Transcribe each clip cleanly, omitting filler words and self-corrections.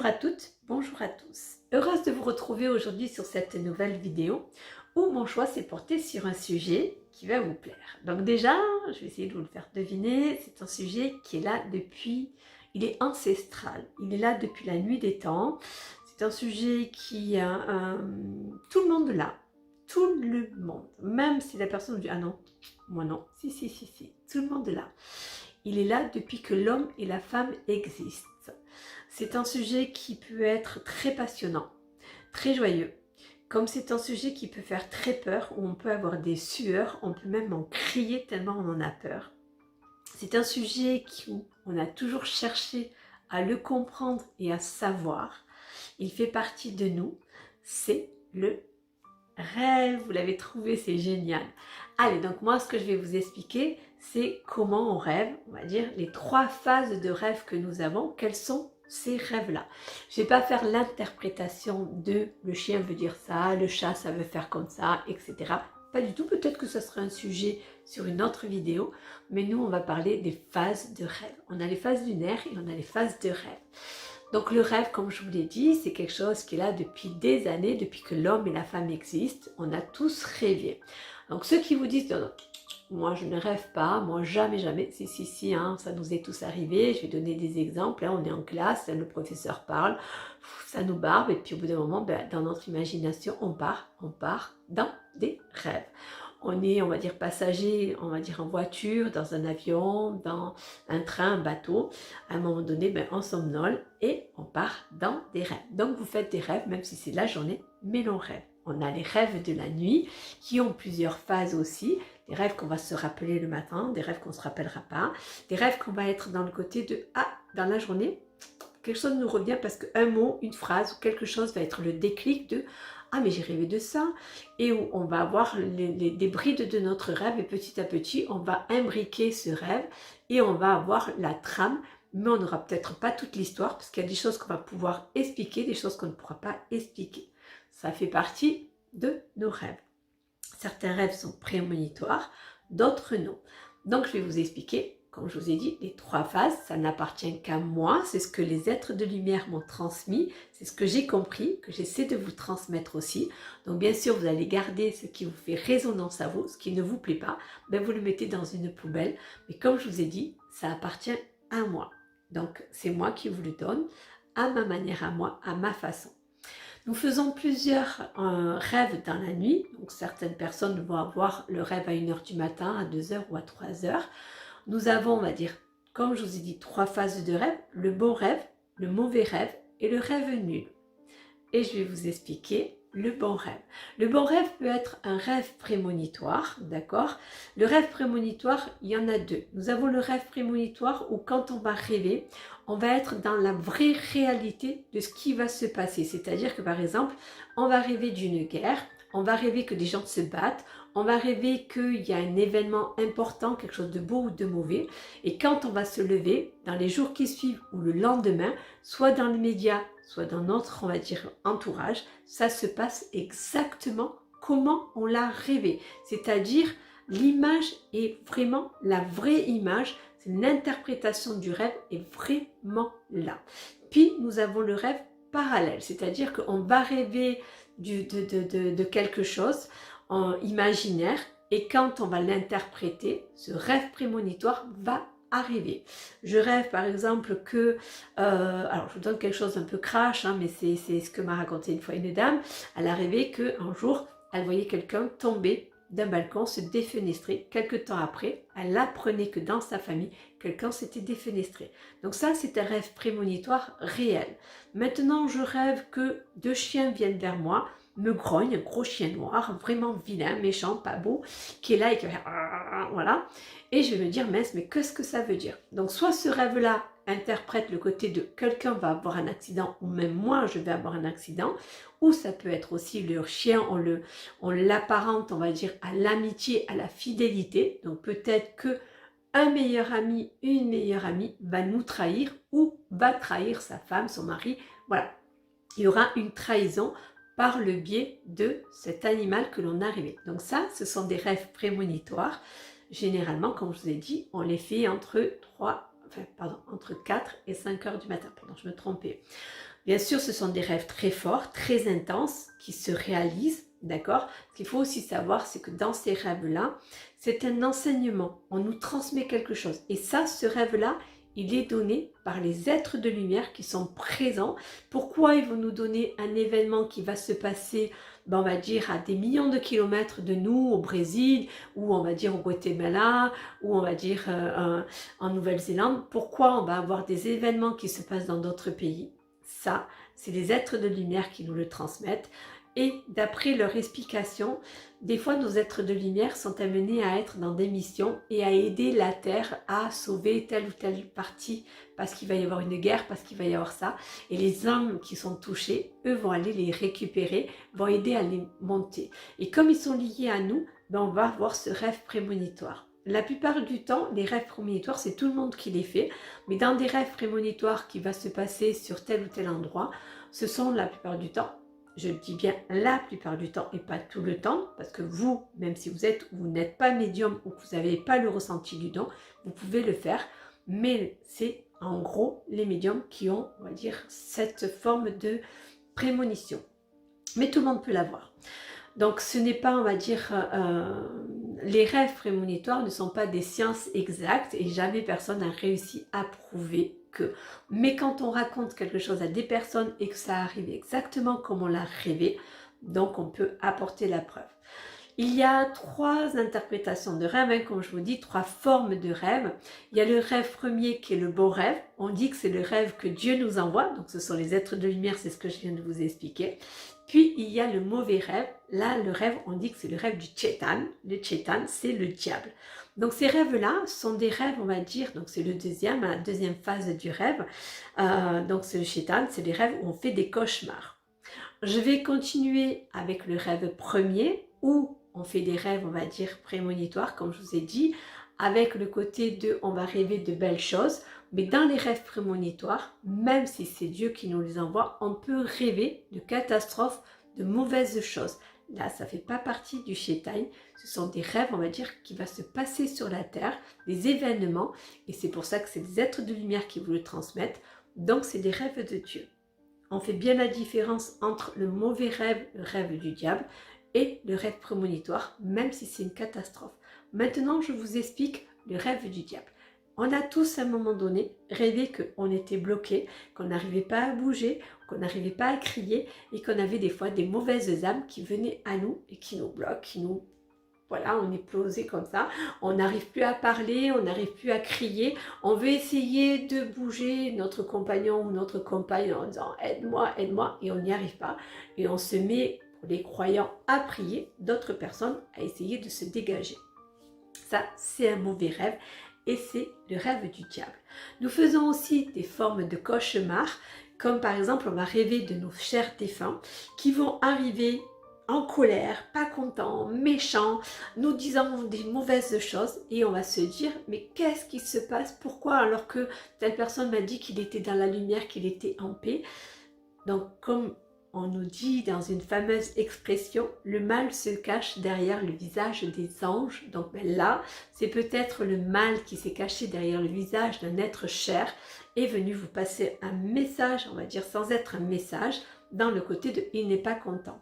Bonjour à toutes, bonjour à tous. Heureuse de vous retrouver aujourd'hui sur cette nouvelle vidéo où mon choix s'est porté sur un sujet qui va vous plaire. Donc déjà, je vais essayer de vous le faire deviner, c'est un sujet qui est là depuis, il est ancestral, il est là depuis la nuit des temps. C'est un sujet qui a tout le monde là, tout le monde, même si la personne dit ah non, moi non, si, tout le monde là. Il est là depuis que l'homme et la femme existent. C'est un sujet qui peut être très passionnant, très joyeux, comme c'est un sujet qui peut faire très peur, où on peut avoir des sueurs, on peut même en crier tellement on en a peur. C'est un sujet où on a toujours cherché à le comprendre et à savoir. Il fait partie de nous, c'est le rêve, vous l'avez trouvé, c'est génial. Allez, donc moi ce que je vais vous expliquer, c'est comment on rêve, on va dire les 3 phases de rêve que nous avons, quels sont ces rêves-là. Je ne vais pas faire l'interprétation de le chien veut dire ça, le chat ça veut faire comme ça, etc. Pas du tout, peut-être que ce sera un sujet sur une autre vidéo, mais nous on va parler des phases de rêve. On a les phases lunaires et on a les phases de rêve. Donc le rêve, comme je vous l'ai dit, c'est quelque chose qui est là depuis des années, depuis que l'homme et la femme existent. On a tous rêvé. Donc ceux qui vous disent non, non, moi je ne rêve pas, moi jamais, si, hein, ça nous est tous arrivé. Je vais donner des exemples, hein, on est en classe, le professeur parle, ça nous barbe, et puis au bout d'un moment, ben, dans notre imagination, on part dans des rêves. On est, on va dire, passager, on va dire en voiture, dans un avion, dans un train, un bateau. À un moment donné, ben, on somnole et on part dans des rêves. Donc vous faites des rêves, même si c'est la journée, mais l'on rêve. On a les rêves de la nuit, qui ont plusieurs phases aussi. Des rêves qu'on va se rappeler le matin, des rêves qu'on ne se rappellera pas. Des rêves qu'on va être dans le côté de « Ah, dans la journée, quelque chose nous revient parce qu'un mot, une phrase ou quelque chose va être le déclic de « Ah, mais j'ai rêvé de ça » et où on va avoir des brides de notre rêve et petit à petit, on va imbriquer ce rêve et on va avoir la trame, mais on n'aura peut-être pas toute l'histoire parce qu'il y a des choses qu'on va pouvoir expliquer, des choses qu'on ne pourra pas expliquer. Ça fait partie de nos rêves. Certains rêves sont prémonitoires, d'autres non. Donc je vais vous expliquer. Comme je vous ai dit, les 3 phases, ça n'appartient qu'à moi, c'est ce que les êtres de lumière m'ont transmis, c'est ce que j'ai compris, que j'essaie de vous transmettre aussi. Donc bien sûr, vous allez garder ce qui vous fait résonance à vous, ce qui ne vous plaît pas, ben vous le mettez dans une poubelle. Mais comme je vous ai dit, ça appartient à moi. Donc c'est moi qui vous le donne, à ma manière à moi, à ma façon. Nous faisons plusieurs rêves dans la nuit, donc certaines personnes vont avoir le rêve à 1h du matin, à 2h ou à 3h. Nous avons, on va dire, comme je vous ai dit, 3 phases de rêve, le bon rêve, le mauvais rêve et le rêve nul. Et je vais vous expliquer le bon rêve. Le bon rêve peut être un rêve prémonitoire, d'accord? Le rêve prémonitoire, il y en a 2. Nous avons le rêve prémonitoire où quand on va rêver, on va être dans la vraie réalité de ce qui va se passer. C'est-à-dire que par exemple, on va rêver d'une guerre, on va rêver que des gens se battent, on va rêver qu'il y a un événement important, quelque chose de beau ou de mauvais. Et quand on va se lever, dans les jours qui suivent ou le lendemain, soit dans les médias, soit dans notre, on va dire, entourage, ça se passe exactement comment on l'a rêvé. C'est-à-dire, l'image est vraiment la vraie image, l'interprétation du rêve est vraiment là. Puis, nous avons le rêve parallèle, c'est-à-dire qu'on va rêver de quelque chose imaginaire et quand on va l'interpréter, ce rêve prémonitoire va arriver. Je rêve par exemple que, alors je vous donne quelque chose un peu crash, hein, mais c'est ce que m'a raconté une fois une dame, elle a rêvé qu'un jour, elle voyait quelqu'un tomber d'un balcon, se défenestrer. Quelque temps après, elle apprenait que dans sa famille, quelqu'un s'était défenestré. Donc ça, c'est un rêve prémonitoire réel. Maintenant, je rêve que 2 chiens viennent vers moi, me grogne, un gros chien noir, vraiment vilain, méchant, pas beau, qui est là et qui va faire voilà. Et je vais me dire, mince, mais qu'est-ce que ça veut dire? Donc soit ce rêve-là interprète le côté de quelqu'un va avoir un accident, ou même moi je vais avoir un accident, ou ça peut être aussi le chien, on l'apparente, on va dire, à l'amitié, à la fidélité. Donc peut-être que un meilleur ami, une meilleure amie va nous trahir ou va trahir sa femme, son mari, voilà. Il y aura une trahison par le biais de cet animal que l'on a rêvé. Donc ça, ce sont des rêves prémonitoires. Généralement, comme je vous ai dit, on les fait entre 4 et 5 heures du matin. Pardon, je me trompais. Bien sûr, ce sont des rêves très forts, très intenses, qui se réalisent, d'accord? Ce qu'il faut aussi savoir, c'est que dans ces rêves-là, c'est un enseignement. On nous transmet quelque chose. Et ça, ce rêve-là, il est donné par les êtres de lumière qui sont présents. Pourquoi ils vont nous donner un événement qui va se passer, ben, on va dire, à des millions de kilomètres de nous, au Brésil, ou on va dire au Guatemala, ou on va dire en Nouvelle-Zélande? Pourquoi on va avoir des événements qui se passent dans d'autres pays? Ça, c'est les êtres de lumière qui nous le transmettent. Et d'après leur explication, des fois nos êtres de lumière sont amenés à être dans des missions et à aider la Terre à sauver telle ou telle partie parce qu'il va y avoir une guerre, parce qu'il va y avoir ça. Et les hommes qui sont touchés, eux vont aller les récupérer, vont aider à les monter. Et comme ils sont liés à nous, ben on va avoir ce rêve prémonitoire. La plupart du temps, les rêves prémonitoires, c'est tout le monde qui les fait. Mais dans des rêves prémonitoires qui va se passer sur tel ou tel endroit, ce sont la plupart du temps, je dis bien la plupart du temps et pas tout le temps, parce que vous, même si vous êtes ou vous n'êtes pas médium ou que vous n'avez pas le ressenti du don, vous pouvez le faire. Mais c'est en gros les médiums qui ont, on va dire, cette forme de prémonition. Mais tout le monde peut l'avoir. Donc ce n'est pas, on va dire, les rêves prémonitoires ne sont pas des sciences exactes et jamais personne n'a réussi à prouver que. Mais quand on raconte quelque chose à des personnes et que ça arrive exactement comme on l'a rêvé, donc on peut apporter la preuve. Il y a 3 interprétations de rêve, hein, comme je vous dis, 3 formes de rêve. Il y a le rêve premier qui est le beau rêve. On dit que c'est le rêve que Dieu nous envoie, donc ce sont les êtres de lumière, c'est ce que je viens de vous expliquer. Puis il y a le mauvais rêve. Là, le rêve, on dit que c'est le rêve du Tchétan. Le Tchétan, c'est le diable. Donc ces rêves-là sont des rêves, on va dire, donc c'est le la deuxième phase du rêve. Donc c'est le Tchétan, c'est les rêves où on fait des cauchemars. Je vais continuer avec le rêve premier, où on fait des rêves, on va dire, prémonitoires, comme je vous ai dit, avec le côté de on va rêver de belles choses. Mais dans les rêves prémonitoires, même si c'est Dieu qui nous les envoie, on peut rêver de catastrophes, de mauvaises choses. Là, ça ne fait pas partie du Shaitan. Ce sont des rêves, on va dire, qui va se passer sur la terre, des événements. Et c'est pour ça que c'est des êtres de lumière qui vous le transmettent. Donc, c'est des rêves de Dieu. On fait bien la différence entre le mauvais rêve, le rêve du diable, et le rêve prémonitoire, même si c'est une catastrophe. Maintenant, je vous explique le rêve du diable. On a tous à un moment donné rêvé qu'on était bloqué, qu'on n'arrivait pas à bouger, qu'on n'arrivait pas à crier et qu'on avait des fois des mauvaises âmes qui venaient à nous et qui nous bloquent, qui nous... Voilà, on est plosé comme ça, on n'arrive plus à parler, on n'arrive plus à crier, on veut essayer de bouger notre compagnon ou notre compagne en disant aide-moi, aide-moi, et on n'y arrive pas. Et on se met, pour les croyants, à prier, d'autres personnes à essayer de se dégager. Ça, c'est un mauvais rêve et c'est le rêve du diable. Nous faisons aussi des formes de cauchemars, comme par exemple, on va rêver de nos chers défunts qui vont arriver en colère, pas contents, méchants, nous disant des mauvaises choses et on va se dire mais qu'est-ce qui se passe? Pourquoi alors que telle personne m'a dit qu'il était dans la lumière, qu'il était en paix? Donc comme on nous dit dans une fameuse expression, le mal se cache derrière le visage des anges. Donc ben là, c'est peut-être le mal qui s'est caché derrière le visage d'un être cher est venu vous passer un message, on va dire sans être un message, dans le côté de « il n'est pas content ».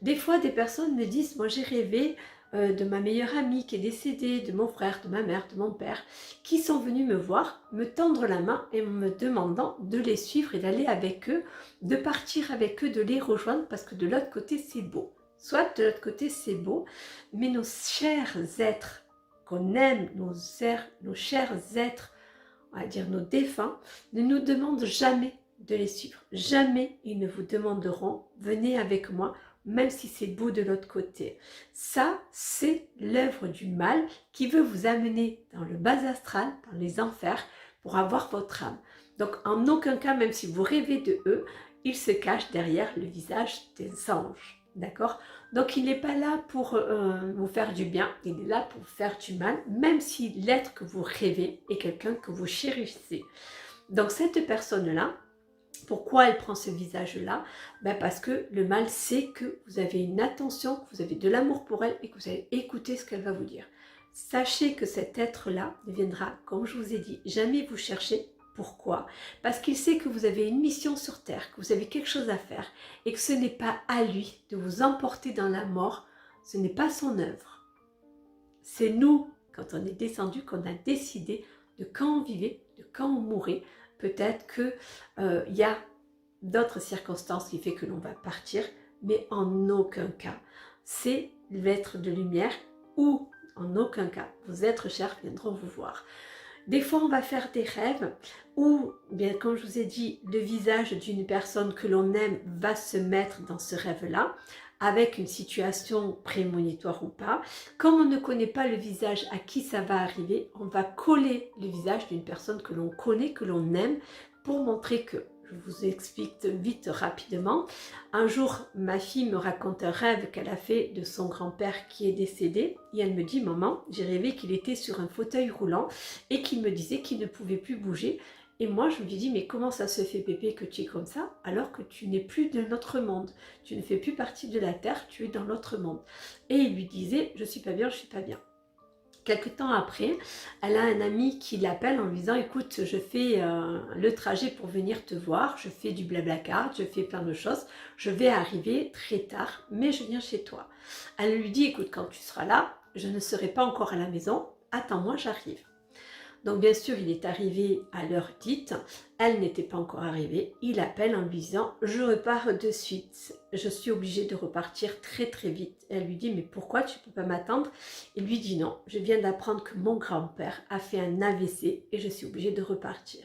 Des fois, des personnes me disent « moi j'ai rêvé de ma meilleure amie qui est décédée, de mon frère, de ma mère, de mon père, qui sont venus me voir, me tendre la main et me demandant de les suivre et d'aller avec eux, de partir avec eux, de les rejoindre parce que de l'autre côté c'est beau. Soit de l'autre côté c'est beau, mais nos chers êtres qu'on aime, nos chers êtres, on va dire nos défunts, ne nous demandent jamais de les suivre. Jamais ils ne vous demanderont « venez avec moi » même si c'est beau de l'autre côté. Ça, c'est l'œuvre du mal qui veut vous amener dans le bas astral, dans les enfers, pour avoir votre âme. Donc, en aucun cas, même si vous rêvez de eux, ils se cachent derrière le visage des anges. D'accord? Donc, il n'est pas là pour vous faire du bien, il est là pour vous faire du mal, même si l'être que vous rêvez est quelqu'un que vous chérissez. Donc, cette personne-là, pourquoi elle prend ce visage-là? Ben parce que le mal sait que vous avez une attention, que vous avez de l'amour pour elle et que vous allez écouter ce qu'elle va vous dire. Sachez que cet être-là ne viendra, comme je vous ai dit, jamais vous chercher Pourquoi? Parce qu'il sait que vous avez une mission sur Terre, que vous avez quelque chose à faire et que ce n'est pas à lui de vous emporter dans la mort, ce n'est pas son œuvre. C'est nous, quand on est descendu, qu'on a décidé de quand on vivait, de quand on mourait. Peut-être qu'il y a d'autres circonstances qui fait que l'on va partir, mais en aucun cas, c'est l'être de lumière ou en aucun cas, vos êtres chers viendront vous voir. Des fois, on va faire des rêves où, bien comme je vous ai dit, le visage d'une personne que l'on aime va se mettre dans ce rêve-là, avec une situation prémonitoire ou pas. Comme on ne connaît pas le visage à qui ça va arriver, on va coller le visage d'une personne que l'on connaît, que l'on aime, pour montrer que, je vous explique vite, rapidement. Un jour, ma fille me raconte un rêve qu'elle a fait de son grand-père qui est décédé. Et elle me dit, maman, j'ai rêvé qu'il était sur un fauteuil roulant et qu'il me disait qu'il ne pouvait plus bouger. Et moi, je me dis, mais comment ça se fait, Pépé, que tu es comme ça, alors que tu n'es plus de notre monde. Tu ne fais plus partie de la Terre, tu es dans l'autre monde. Et il lui disait, je suis pas bien, je suis pas bien. Quelque temps après, elle a un ami qui l'appelle en lui disant, écoute, je fais le trajet pour venir te voir, je fais du blablacar, je fais plein de choses, je vais arriver très tard, mais je viens chez toi. Elle lui dit, écoute, quand tu seras là, je ne serai pas encore à la maison, attends-moi, j'arrive. Donc bien sûr, il est arrivé à l'heure dite, elle n'était pas encore arrivée, il appelle en lui disant « Je repars de suite, je suis obligée de repartir très très vite ». Elle lui dit « Mais pourquoi tu ne peux pas m'attendre ?» Il lui dit « Non, je viens d'apprendre que mon grand-père a fait un AVC et je suis obligée de repartir ».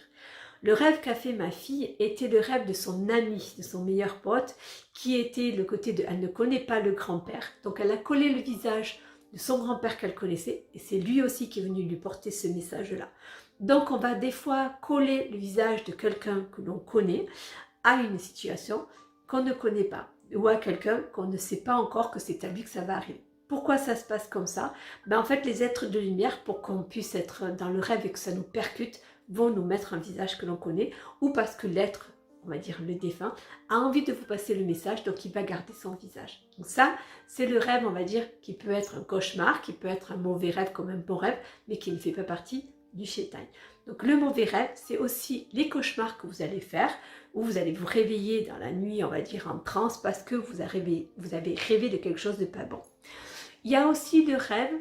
Le rêve qu'a fait ma fille était le rêve de son ami, de son meilleur pote, qui était le côté de « Elle ne connaît pas le grand-père ». Donc elle a collé le visage de son grand-père qu'elle connaissait, et c'est lui aussi qui est venu lui porter ce message-là. Donc on va des fois coller le visage de quelqu'un que l'on connaît à une situation qu'on ne connaît pas, ou à quelqu'un qu'on ne sait pas encore que c'est à lui que ça va arriver. Pourquoi ça se passe comme ça? En fait, les êtres de lumière, pour qu'on puisse être dans le rêve et que ça nous percute, vont nous mettre un visage que l'on connaît, ou parce que l'être, on va dire le défunt, a envie de vous passer le message, donc il va garder son visage. Donc ça, c'est le rêve, on va dire, qui peut être un cauchemar, qui peut être un mauvais rêve comme un bon rêve, mais qui ne fait pas partie du shaitan. Donc le mauvais rêve, c'est aussi les cauchemars que vous allez faire, où vous allez vous réveiller dans la nuit, on va dire en transe, parce que vous avez rêvé de quelque chose de pas bon. Il y a aussi le rêve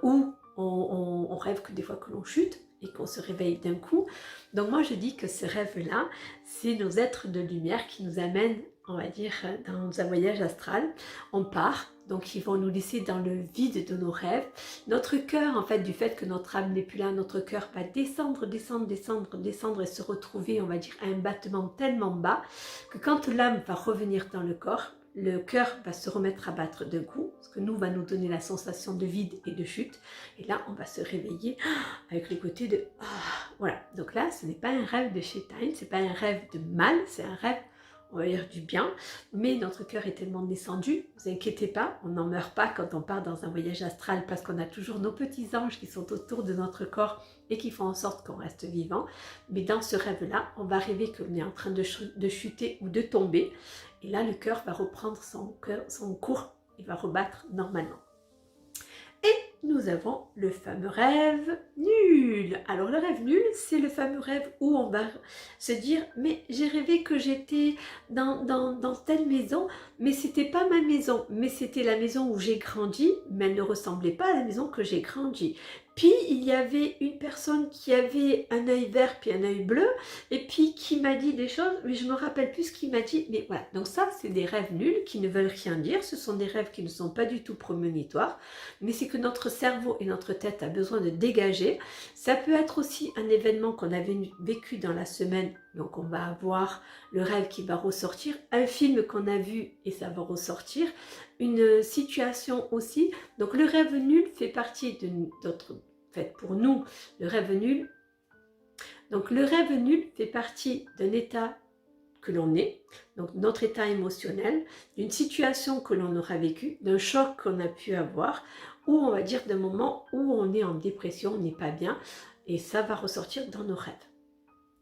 où on rêve que des fois que l'on chute, et qu'on se réveille d'un coup. Donc moi je dis que ce rêve-là, c'est nos êtres de lumière qui nous amènent, on va dire, dans un voyage astral. On part, donc ils vont nous laisser dans le vide de nos rêves. Notre cœur, en fait, du fait que notre âme n'est plus là, notre cœur va descendre, descendre, descendre, descendre et se retrouver, on va dire, à un battement tellement bas que quand l'âme va revenir dans le corps, le cœur va se remettre à battre d'un coup, ce que nous va nous donner la sensation de vide et de chute. Et là, on va se réveiller avec le côté de voilà. Donc là, ce n'est pas un rêve de shaitan, c'est pas un rêve de mal, c'est un rêve, on va dire, du bien. Mais notre cœur est tellement descendu, ne vous inquiétez pas, on n'en meurt pas quand on part dans un voyage astral parce qu'on a toujours nos petits anges qui sont autour de notre corps et qui font en sorte qu'on reste vivant. Mais dans ce rêve-là, on va rêver qu'on est en train de chuter ou de tomber. Et là, le cœur va reprendre son cours, il va rebattre normalement. Et nous avons le fameux rêve nul. Alors le rêve nul, c'est le fameux rêve où on va se dire « Mais j'ai rêvé que j'étais dans telle maison, mais c'était pas ma maison, mais c'était la maison où j'ai grandi, mais elle ne ressemblait pas à la maison que j'ai grandi. » Puis il y avait une personne qui avait un œil vert puis un œil bleu et puis qui m'a dit des choses, mais je me rappelle plus ce qu'il m'a dit. Mais voilà, donc ça c'est des rêves nuls qui ne veulent rien dire, ce sont des rêves qui ne sont pas du tout prémonitoires, mais c'est que notre cerveau et notre tête a besoin de dégager. Ça peut être aussi un événement qu'on avait vécu dans la semaine, donc on va avoir le rêve qui va ressortir, un film qu'on a vu et ça va ressortir, une situation aussi. Donc le rêve nul fait partie de notre, en fait pour nous, le rêve nul. Donc le rêve nul fait partie d'un état que l'on est, donc notre état émotionnel, d'une situation que l'on aura vécue, d'un choc qu'on a pu avoir, ou on va dire d'un moment où on est en dépression, on n'est pas bien, et ça va ressortir dans nos rêves.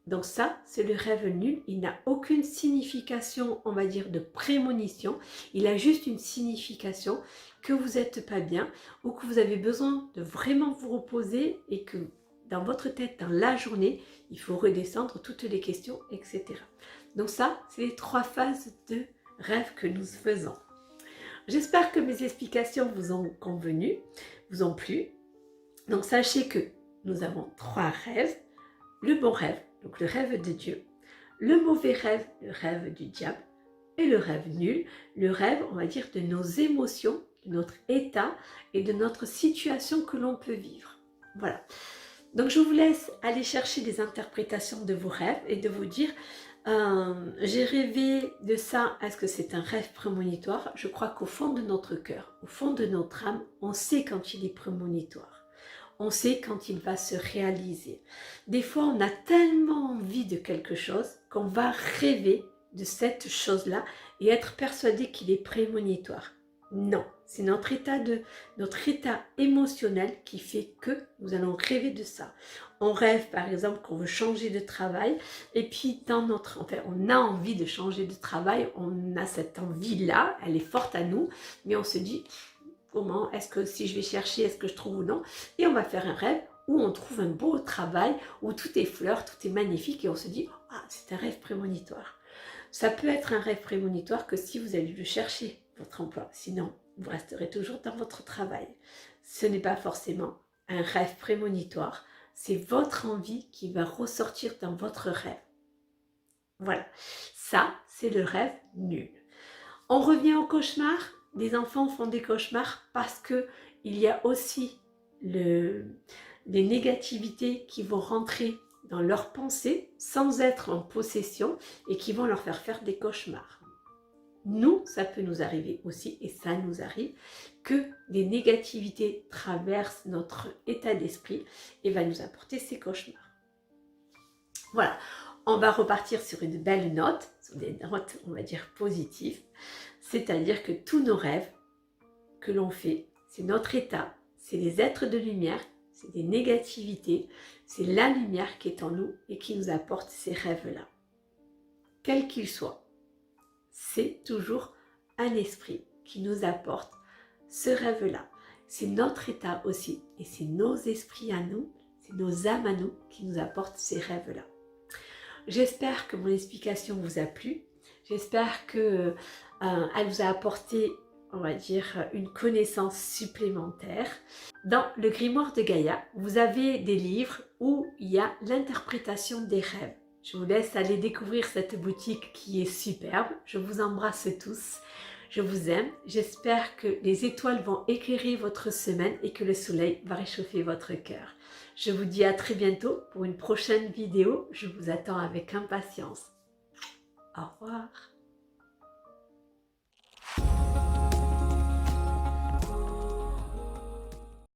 Donc ça, c'est le rêve nul, il n'a aucune signification, on va dire, de prémonition, il a juste une signification que vous n'êtes pas bien ou que vous avez besoin de vraiment vous reposer et que dans votre tête dans la journée, il faut redescendre toutes les questions, etc. Donc ça, c'est les 3 phases de rêve que nous faisons. J'espère que mes explications vous ont convenu, vous ont plu. Donc sachez que nous avons 3 rêves. Le bon rêve, donc le rêve de Dieu. Le mauvais rêve, le rêve du diable. Et le rêve nul, le rêve, on va dire, de nos émotions, de notre état et de notre situation que l'on peut vivre. Voilà. Donc je vous laisse aller chercher des interprétations de vos rêves et de vous dire j'ai rêvé de ça, est-ce que c'est un rêve prémonitoire? Je crois qu'au fond de notre cœur, au fond de notre âme, on sait quand il est prémonitoire. On sait quand il va se réaliser. Des fois, on a tellement envie de quelque chose qu'on va rêver de cette chose-là et être persuadé qu'il est prémonitoire. Non, c'est notre état émotionnel qui fait que nous allons rêver de ça. On rêve par exemple qu'on veut changer de travail et puis on a envie de changer de travail, on a cette envie-là, elle est forte à nous, mais on se dit comment, est-ce que si je vais chercher, est-ce que je trouve ou non? Et on va faire un rêve où on trouve un beau travail, où tout est fleurs, tout est magnifique et on se dit ah, c'est un rêve prémonitoire. Ça peut être un rêve prémonitoire que si vous allez le chercher, votre emploi. Sinon, vous resterez toujours dans votre travail. Ce n'est pas forcément un rêve prémonitoire. C'est votre envie qui va ressortir dans votre rêve. Voilà. Ça, c'est le rêve nul. On revient au cauchemar. Les enfants font des cauchemars parce que il y a aussi les négativités qui vont rentrer dans leurs pensées sans être en possession et qui vont leur faire des cauchemars. Nous, ça peut nous arriver aussi, et ça nous arrive, que des négativités traversent notre état d'esprit et va nous apporter ces cauchemars. Voilà, on va repartir sur une belle note, sur des notes, on va dire, positives, c'est-à-dire que tous nos rêves que l'on fait, c'est notre état, c'est les êtres de lumière, c'est des négativités, c'est la lumière qui est en nous et qui nous apporte ces rêves-là. Quels qu'ils soient. C'est toujours un esprit qui nous apporte ce rêve-là. C'est notre état aussi et c'est nos esprits à nous, c'est nos âmes à nous qui nous apportent ces rêves-là. J'espère que mon explication vous a plu. J'espère qu'elle vous a apporté, on va dire, une connaissance supplémentaire. Dans le grimoire de Gaïa, vous avez des livres où il y a l'interprétation des rêves. Je vous laisse aller découvrir cette boutique qui est superbe. Je vous embrasse tous. Je vous aime. J'espère que les étoiles vont éclairer votre semaine et que le soleil va réchauffer votre cœur. Je vous dis à très bientôt pour une prochaine vidéo. Je vous attends avec impatience. Au revoir.